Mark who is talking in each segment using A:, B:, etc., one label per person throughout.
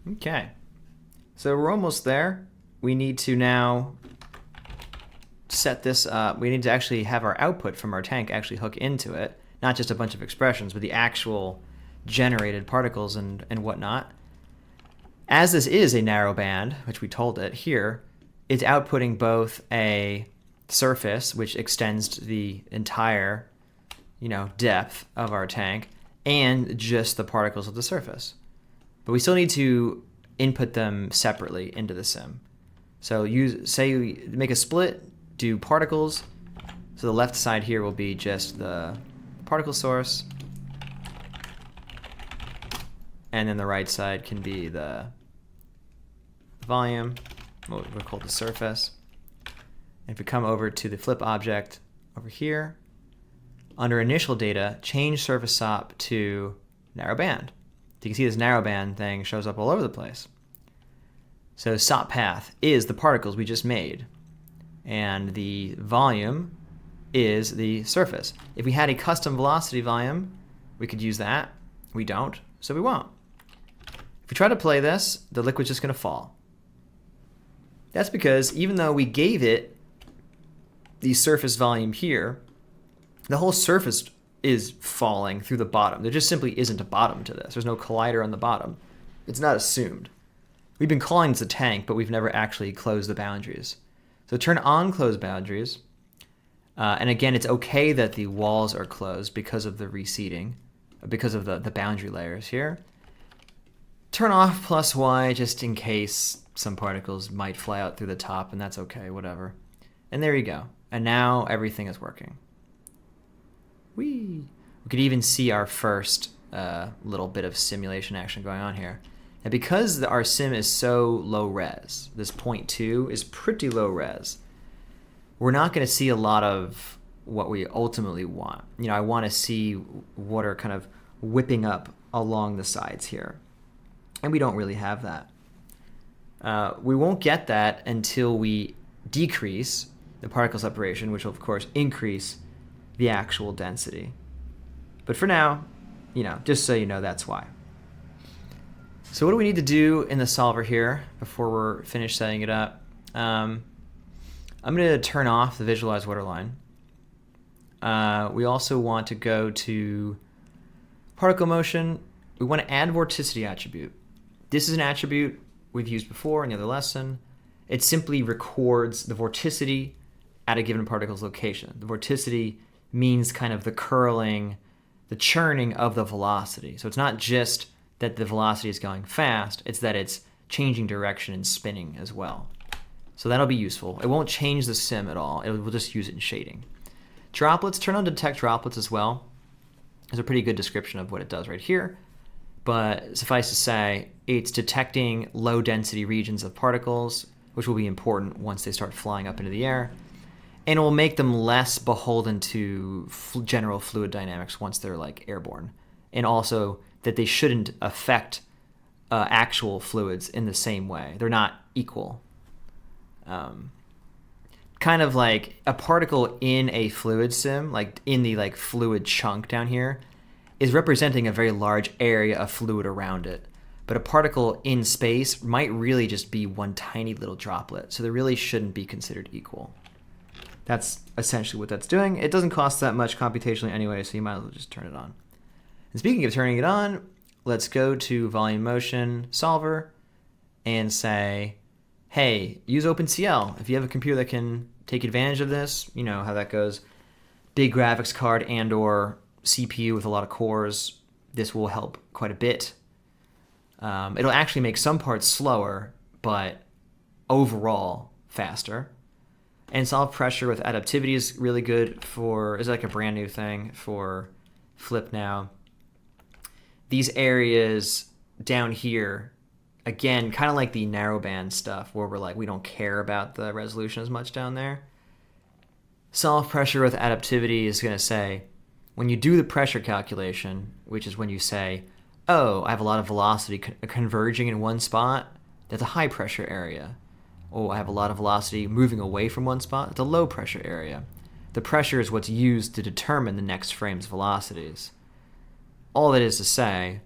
A: Okay, so we're almost there. We need to now set this up. We need to actually have our output from our tank actually hook into it, not just a bunch of expressions, but the actual generated particles and whatnot. As this is a narrow band, which we told it here, it's outputting both a surface, which extends to the entire, depth of our tank, and just the particles of the surface. But we still need to input them separately into the sim. So make a split, do particles. So the left side here will be just the particle source, and then the right side can be the volume, what we call the surface. And if we come over to the flip object over here, under initial data, change surface SOP to narrow band. You can see this narrow band thing shows up all over the place. So SOP path is the particles we just made, and the volume is the surface. If we had a custom velocity volume, we could use that. We don't, so we won't. If we try to play this, the liquid's just going to fall. That's because even though we gave it the surface volume here, the whole surface is falling through the bottom. There just simply isn't a bottom to this. There's no collider on the bottom. It's not assumed. We've been calling this a tank, but we've never actually closed the boundaries. So turn on closed boundaries. And again, it's okay that the walls are closed because of the reseeding, because of the boundary layers here. Turn off plus Y just in case some particles might fly out through the top, and that's okay, whatever. And there you go. And now everything is working. Whee! We could even see our first little bit of simulation action going on here. And because our sim is so low res, this 0.2 is pretty low res, we're not going to see a lot of what we ultimately want. I want to see water kind of whipping up along the sides here. And we don't really have that. We won't get that until we decrease the particle separation, which will, of course, increase the actual density. But for now, just so you know, that's why. So what do we need to do in the solver here before we're finished setting it up? I'm going to turn off the visualize waterline. We also want to go to particle motion. We want to add vorticity attribute. This is an attribute we've used before in the other lesson. It simply records the vorticity at a given particle's location. The vorticity means kind of the curling, the churning of the velocity. So it's not just that the velocity is going fast, it's that it's changing direction and spinning as well. So that'll be useful. It won't change the sim at all. We'll just use it in shading. Droplets, turn on detect droplets as well. There's a pretty good description of what it does right here. But suffice to say, it's detecting low density regions of particles, which will be important once they start flying up into the air. And it will make them less beholden to general fluid dynamics once they're airborne. And also that they shouldn't affect actual fluids in the same way. They're not equal. Kind of like a particle in a fluid sim, like in the fluid chunk down here, is representing a very large area of fluid around it. But a particle in space might really just be one tiny little droplet. So they really shouldn't be considered equal. That's essentially what that's doing. It doesn't cost that much computationally anyway, so you might as well just turn it on. And speaking of turning it on, let's go to volume motion solver and say, hey, use OpenCL. If you have a computer that can take advantage of this, you know how that goes. Big graphics card and or CPU with a lot of cores, this will help quite a bit. It'll actually make some parts slower, but overall faster. And solve pressure with adaptivity is really good is like a brand new thing for Flip now. These areas down here, again, kind of like the narrowband stuff where we're we don't care about the resolution as much down there. Solve pressure with adaptivity is going to say, when you do the pressure calculation, which is when you say, oh, I have a lot of velocity converging in one spot, that's a high pressure area. Oh, I have a lot of velocity moving away from one spot, that's a low pressure area. The pressure is what's used to determine the next frame's velocities. All that is to say,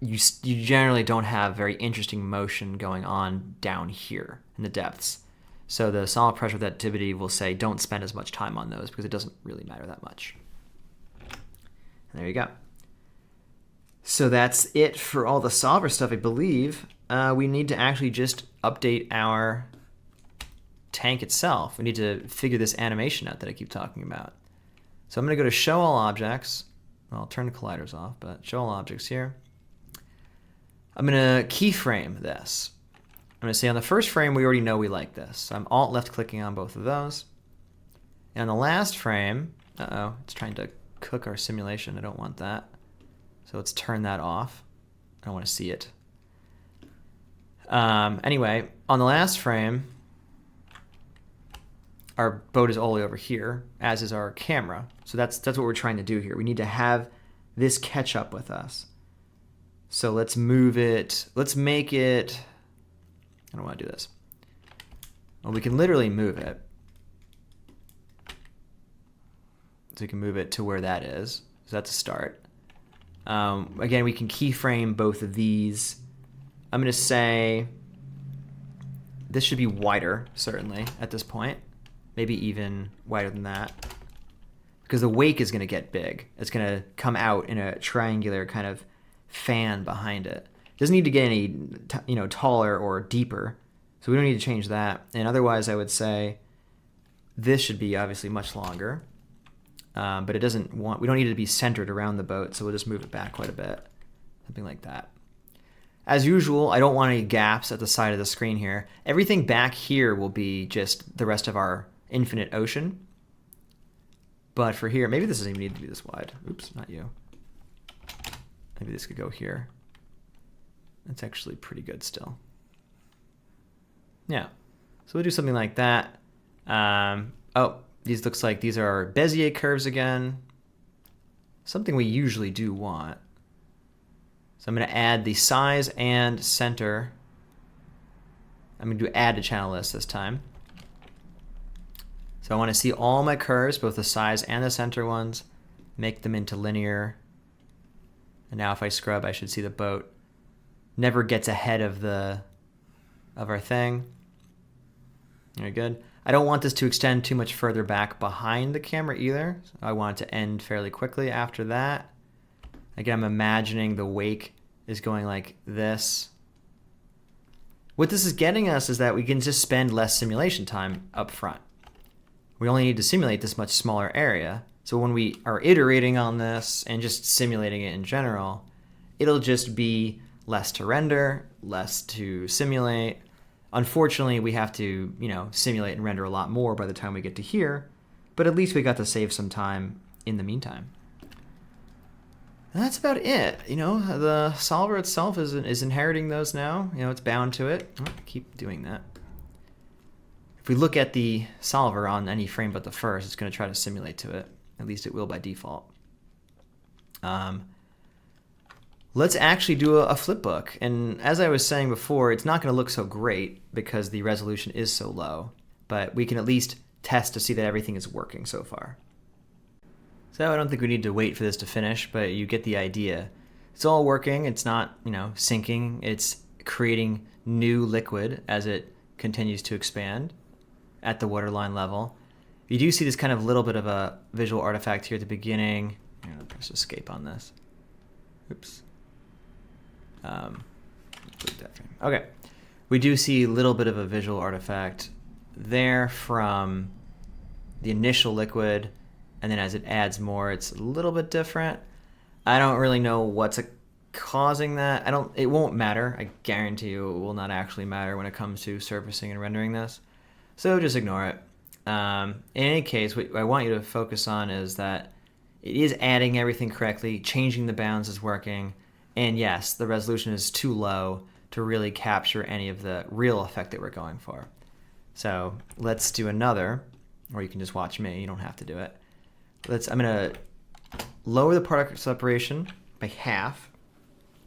A: you generally don't have very interesting motion going on down here in the depths. So the solid pressure relativity will say don't spend as much time on those because it doesn't really matter that much. And there you go. So that's it for all the solver stuff, I believe. We need to actually just update our tank itself. We need to figure this animation out that I keep talking about. So I'm going to go to Show All Objects. Well, I'll turn the colliders off, but Show All Objects here. I'm going to keyframe this. I'm going to say on the first frame, we already know we like this. So I'm Alt left clicking on both of those. And on the last frame, it's trying to cook our simulation. I don't want that. So let's turn that off. I don't want to see it. Anyway, on the last frame, our boat is all the way over here, as is our camera. So that's what we're trying to do here. We need to have this catch up with us. So let's move it. Let's make it. I don't want to do this. Well, we can literally move it. So we can move it to where that is. So that's a start. Again, we can keyframe both of these. I'm going to say this should be wider, certainly, at this point. Maybe even wider than that. Because the wake is going to get big. It's going to come out in a triangular kind of fan behind it. It doesn't need to get any taller or deeper. So we don't need to change that. And otherwise, I would say this should be obviously much longer. But it doesn't want, we don't need it to be centered around the boat, so we'll just move it back quite a bit. Something like that. As usual, I don't want any gaps at the side of the screen here. Everything back here will be just the rest of our infinite ocean. But for here, maybe this doesn't even need to be this wide. Oops, not you. Maybe this could go here. That's actually pretty good still. Yeah. So we'll do something like that. These looks like these are Bezier curves again. Something we usually do want. So I'm going to add the size and center. I'm going to do add to channel list this time. So I want to see all my curves, both the size and the center ones, make them into linear. And now if I scrub, I should see the boat never gets ahead of our thing. Very good. I don't want this to extend too much further back behind the camera either. So I want it to end fairly quickly after that. Again, I'm imagining the wake is going like this. What this is getting us is that we can just spend less simulation time up front. We only need to simulate this much smaller area. So when we are iterating on this and just simulating it in general, it'll just be less to render, less to simulate. Unfortunately, we have to, simulate and render a lot more by the time we get to here, but at least we got to save some time in the meantime. And that's about it. The solver itself is inheriting those now. It's bound to it. Oh, keep doing that. If we look at the solver on any frame but the first, it's going to try to simulate to it. At least it will by default. Let's actually do a flip book. And as I was saying before, it's not going to look so great because the resolution is so low, but we can at least test to see that everything is working so far. So I don't think we need to wait for this to finish, but you get the idea. It's all working. It's not, sinking. It's creating new liquid as it continues to expand at the waterline level. You do see this kind of little bit of a visual artifact here at the beginning. I'm going to press escape on this. Oops. Okay. We do see a little bit of a visual artifact there from the initial liquid, and then as it adds more, it's a little bit different. I don't really know what's causing that. It won't matter. I guarantee you it will not actually matter when it comes to surfacing and rendering this. So just ignore it. In any case, what I want you to focus on is that it is adding everything correctly, changing the bounds is working, and yes, the resolution is too low to really capture any of the real effect that we're going for. So let's do another, or you can just watch me, you don't have to do it. I'm going to lower the particle separation by half,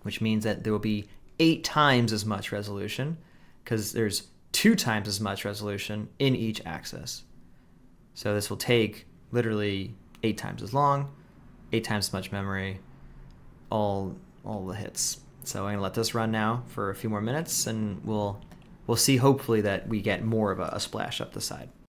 A: which means that there will be 8 times as much resolution, because there's 2 times as much resolution in each axis. So this will take literally 8 times as long, 8 times as much memory, all the hits. So I'm gonna let this run now for a few more minutes, and we'll see hopefully that we get more of a splash up the side.